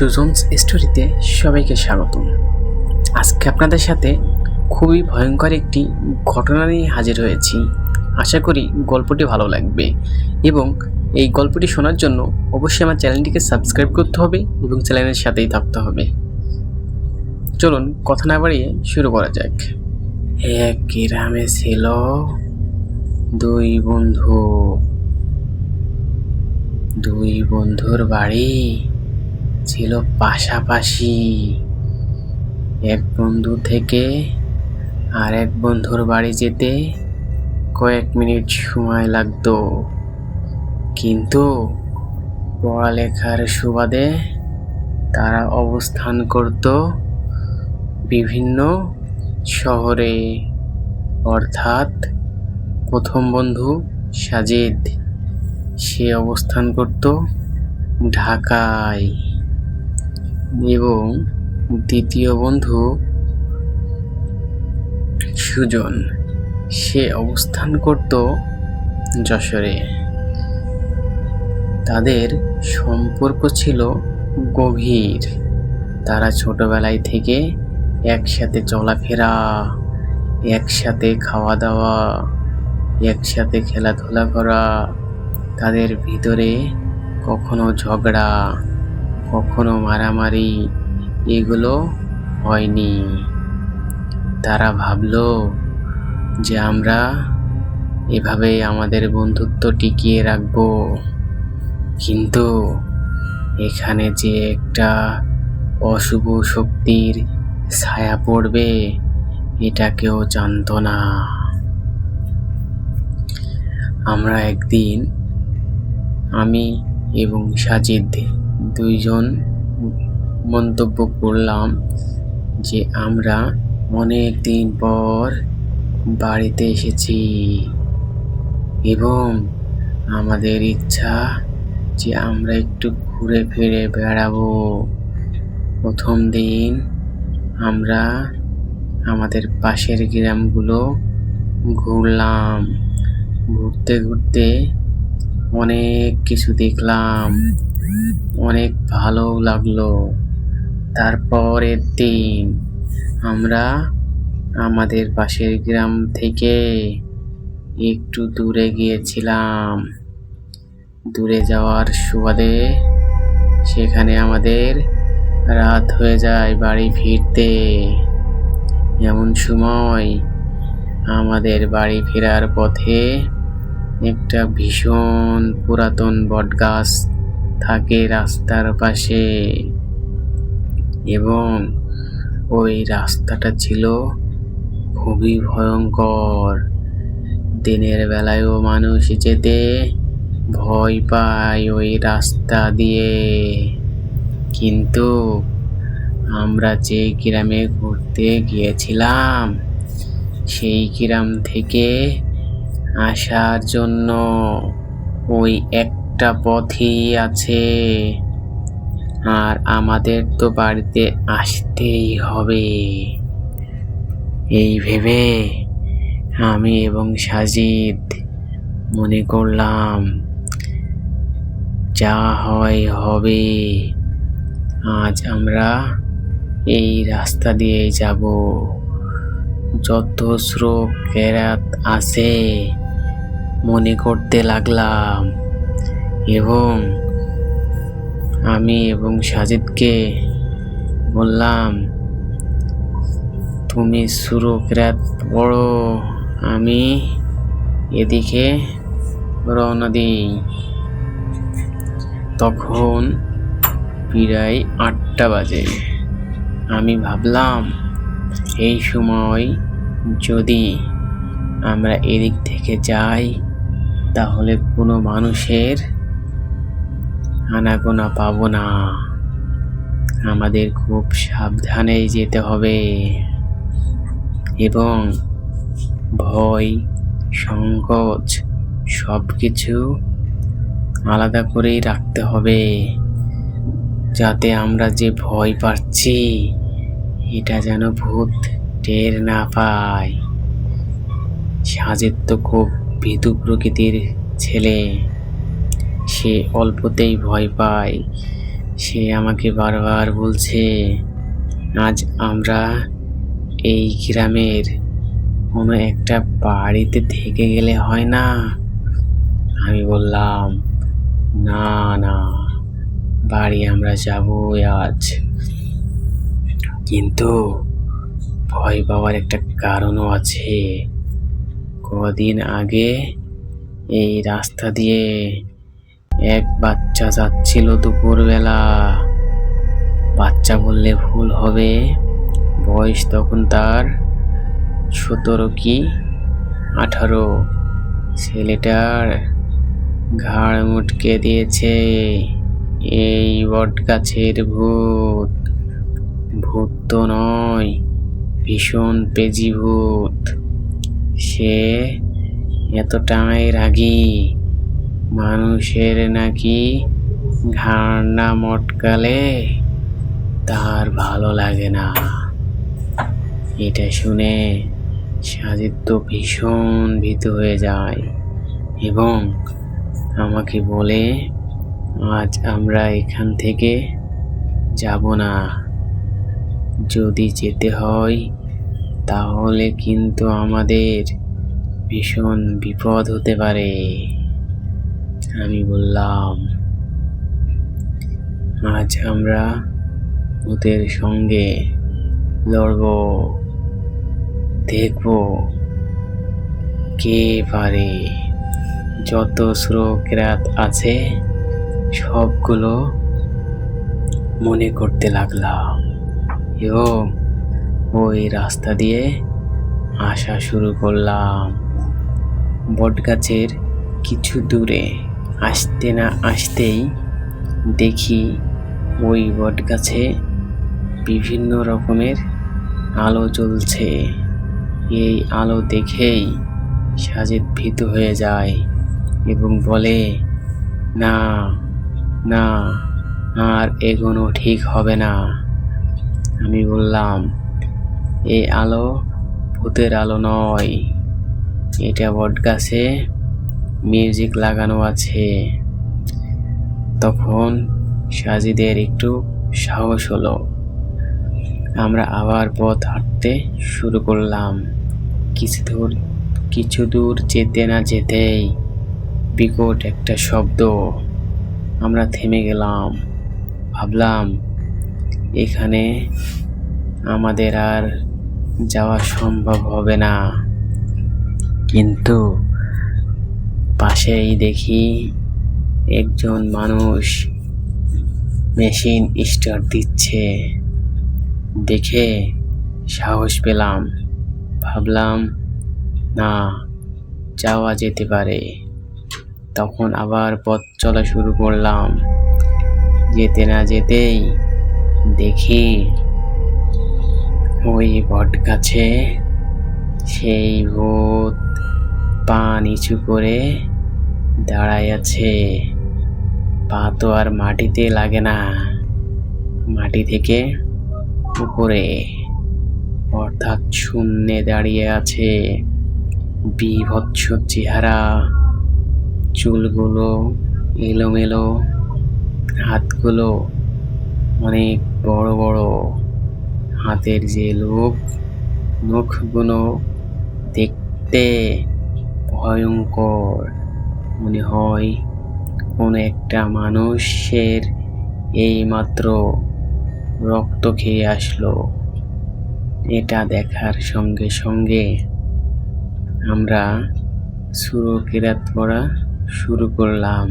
সুজনস স্টোরিতে সবাইকে স্বাগতম। আজকে আপনাদের সাথে খুবই ভয়ঙ্কর একটি ঘটনা নিয়ে হাজির হয়েছি। আশা করি গল্পটি ভালো লাগবে এবং এই গল্পটি শোনার জন্য অবশ্যই আমার চ্যানেলটিকে সাবস্ক্রাইব করতে হবে এবং চ্যানেলের সাথেই থাকতে হবে। চলুন কথা না বাড়িয়ে শুরু করা যাক। এক গ্রামে ছিল দুই বন্ধুর বাড়ি ছিল পাশাপাশি। এক বন্ধু থেকে আর এক বন্ধুর বাড়ি যেতে কয়েক মিনিট সময় লাগতো, কিন্তু পড়ালেখার সুবাদে তারা অবস্থান করত বিভিন্ন শহরে। অর্থাৎ প্রথম বন্ধু সাজিদ, সে অবস্থান করত ঢাকায় এবং দ্বিতীয় বন্ধু সুজন, সে অবস্থান করত যশোরে। তাদের সম্পর্ক ছিল গভীর। তারা ছোটবেলায় থেকে একসাথে চলাফেরা, একসাথে খাওয়া দাওয়া, একসাথে খেলাধুলা করা। তাদের ভিতরে কখনো ঝগড়া, কখনো মারামারি এগুলো হয়নি। তারা ভাবলো যে আমরা এভাবে আমাদের বন্ধুত্ব টিকিয়ে রাখবো, কিন্তু এখানে যে একটা অশুভ শক্তির ছায়া পড়বে এটা কেউ জানতো না। আমি এবং সাজিদ দুইজন মন্তব্য করলাম যে আমরা অনেক দিন পর বাড়িতে এসেছি এবং আমাদের ইচ্ছা যে আমরা একটু ঘুরে ফিরে বেড়াবো। প্রথম দিন আমরা আমাদের পাশের গ্রামগুলো ঘুরলাম। ঘুরতে ঘুরতে অনেক কিছু দেখলাম, অনেক ভালো লাগলো। তারপরের দিন আমরা আমাদের পাশের গ্রাম থেকে একটু দূরে গিয়েছিলাম। দূরে যাওয়ার সুবাদে সেখানে আমাদের রাত হয়ে যায় বাড়ি ফিরতে। এমন সময় আমাদের বাড়ি ফেরার পথে একটা ভীষণ পুরাতন বটগাছ থাকে রাস্তার পাশে এবং ওই রাস্তাটা ছিল খুবই ভয়ঙ্কর। দিনের বেলায়ও মানুষ যেতে ভয় পায় ওই রাস্তা দিয়ে। কিন্তু আমরা যে গ্রামে ঘুরতে গিয়েছিলাম সেই গ্রাম থেকে আসার জন্য ওই একটা পথই আছে, আর আমাদের তো বাড়িতে আসতেই হবে। এই ভেবে আমি এবং সাজিদ মনে করলাম যা হয় হবে, আজ আমরা এই রাস্তা দিয়ে যাব। যত স্রোত কেরাত আছে মনে করতে লাগলাম এবং আমি এবং সাজিদকে বললাম, তুমি সুরো কেরাত পড়ো, আমি এদিকে রওনা দিই। তখন প্রায় 8টা বাজে। আমি ভাবলাম এই সময় যদি আমরা এদিক থেকে যাই তাহলে কোনো মানুষের আনাগোনা পাবো না। আমাদের খুব সাবধানে যেতে হবে এবং ভয়, সংকোচ সব কিছু আলাদা করেই রাখতে হবে, যাতে আমরা যে ভয় পাচ্ছি এটা যেন ভূত টের না পায়। সাজিদ তো খুব ভীতু প্রকৃতির ছেলে, সে অল্পতেই ভয় পায়। সে আমাকে বারবার বলছে, আজ আমরা এই গ্রামের কোনো একটা বাড়িতে থেকে গেলে হয় না? আমি বললাম, না না, বাড়ি আমরা যাবই আজ। কিন্তু ভয় পাওয়ার একটা কারণও আছে। কদিন আগে এই রাস্তা দিয়ে এক বাচ্চা যাচ্ছিল দুপুরবেলা। বাচ্চা বললে ভুল হবে, বয়স তখন তার 17 কি 18। ছেলেটার ঘাড় মুটকে দিয়েছে এই বট গাছের ভূত। ভূত তো নয়, ভীষণ পেজি ভূত। সে এতটাই রাগী, মানুষের নাকি ঘাড় না মটকালে তার ভালো লাগে না। এটা শুনে সাজিদ তো ভীষণ ভীত হয়ে যায় এবং আমাকে বলে, আজ আমরা এখান থেকে যাব না। যদি যেতে হয় তাহলে কিন্তু আমাদের ভীষণ বিপদ হতে পারে। আমি বললাম, আজ আমরা ওদের সঙ্গে লড়ব, দেখব কে পারে। যত শ্লোক আছে সবগুলো মনে করতে লাগলাম এবং ওই রাস্তা দিয়ে আসা শুরু করলাম। বটগাছের কিছু দূরে আসতে না আসতেই দেখি ওই বটগাছে বিভিন্ন রকমের আলো জ্বলছে। এই আলো দেখেই সাজিদ ভীত হয়ে যায় এবং বলে, না না, আর এগোনো ঠিক হবে না। আমি বললাম, এই আলো ভূতের আলো নয়, এটা বটগাছে মিউজিক লাগানো আছে। তখন সাজিদের একটু সাহস হলো। আমরা আবার পথ হাঁটতে শুরু করলাম। কিছু দূর যেতে না যেতেই বিকট একটা শব্দ। আমরা থেমে গেলাম, ভাবলাম এখানে আমাদের আর যাওয়া সম্ভব হবে না। কিন্তু পাশেই দেখি একজন মানুষ মেশিন স্টার্ট দিচ্ছে। দেখে সাহস পেলাম, ভাবলাম না, যাওয়া যেতে পারে। তখন আবার পথ চলা শুরু করলাম। যেতে না যেতেই দেখি ওই বট গাছে সেই ভূত পা নিচু করে দাঁড়ায় আছে। পা তো আর মাটিতে লাগে না, মাটি থেকে উপরে, অর্থাৎ শূন্যে দাঁড়িয়ে আছে। বীভৎস চেহারা, চুলগুলো এলোমেলো, হাতগুলো অনেক বড় বড়। হাতের যে নখগুলো দেখতে ভয়ঙ্কর, মনে হয় কোনো একটা মানুষের এইমাত্র রক্ত খেয়ে আসলো। এটা দেখার সঙ্গে সঙ্গে আমরা সূরা কেরাত পড়া শুরু করলাম।